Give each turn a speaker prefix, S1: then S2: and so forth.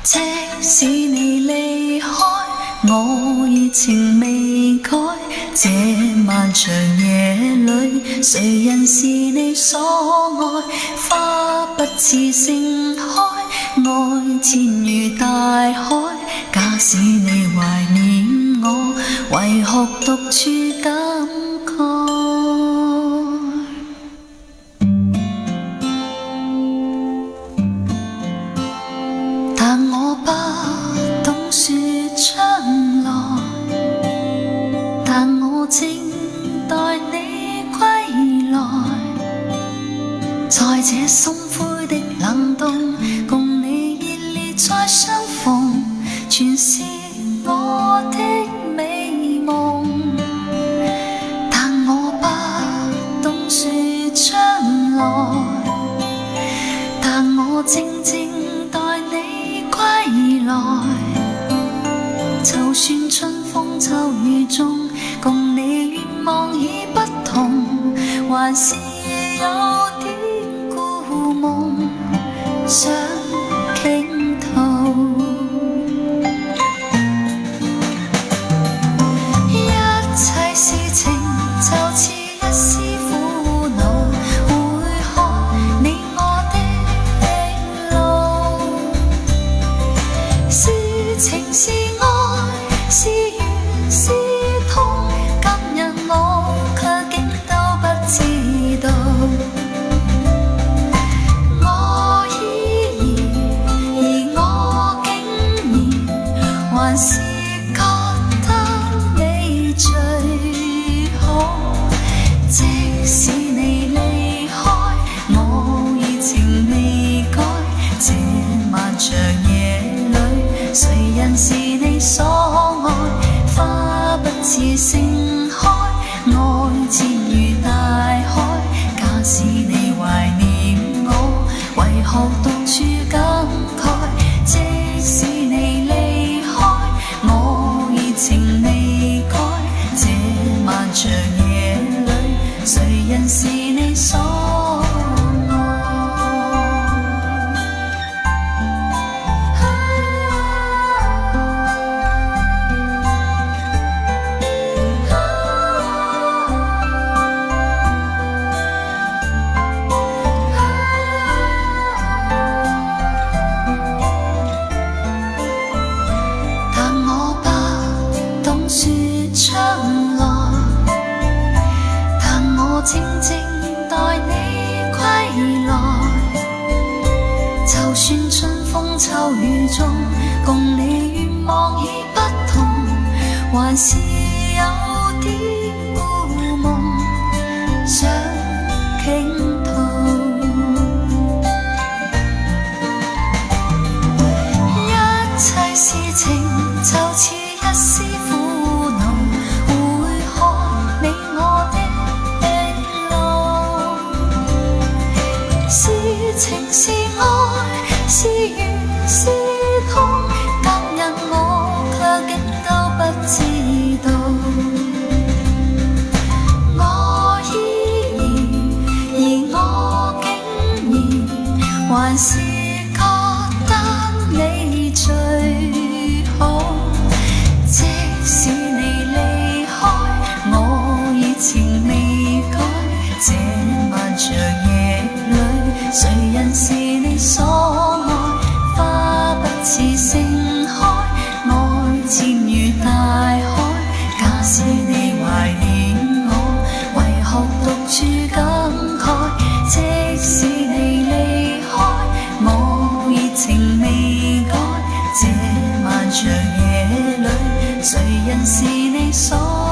S1: 即使你離開，我熱情未改。這漫長夜裏，誰人是你所愛？花不似盛開，愛漸如大海。假使你懷念我，為何獨處感慨？但我不懂說將來，但我正待你歸來。在這心灰的冷冬，共你熱烈再相逢，全是我的美夢。但我不懂說將來，但我靜靜待你歸來。就算春風秋雨中，共你願望已不同，還是有點故夢想傾吐。一切事情就似一絲苦惱，會看你我的路。是情是愛，是緣是痛，今日我卻竟都不知道。我依然，而我竟然還是覺得你最好。即使你離開，我熱情未改。這漫長夜裏，誰人是你所愛？花不似盛開，愛漸如大海。假使你懷念我，為何獨處感慨？即使你離開，我熱情未改。這漫長夜裏，誰人是你所愛？但我不懂說將來，但我靜靜待你歸來。就算春風秋雨中，共你願望已不同，還是有點故夢想傾吐。一切事情就似一絲苦惱，會看你我的路。是情是愛，是緣是痛，今日我卻竟都不知道。我依然，而我竟然還是覺得你最好。即使你離開，我熱情未改。這漫長夜裏，誰人是你所愛？花不似盛開，愛漸如大海。假使你懷念我，為何獨處感慨？即使你離開，我熱情未改。這漫長夜裏，誰人是你所愛？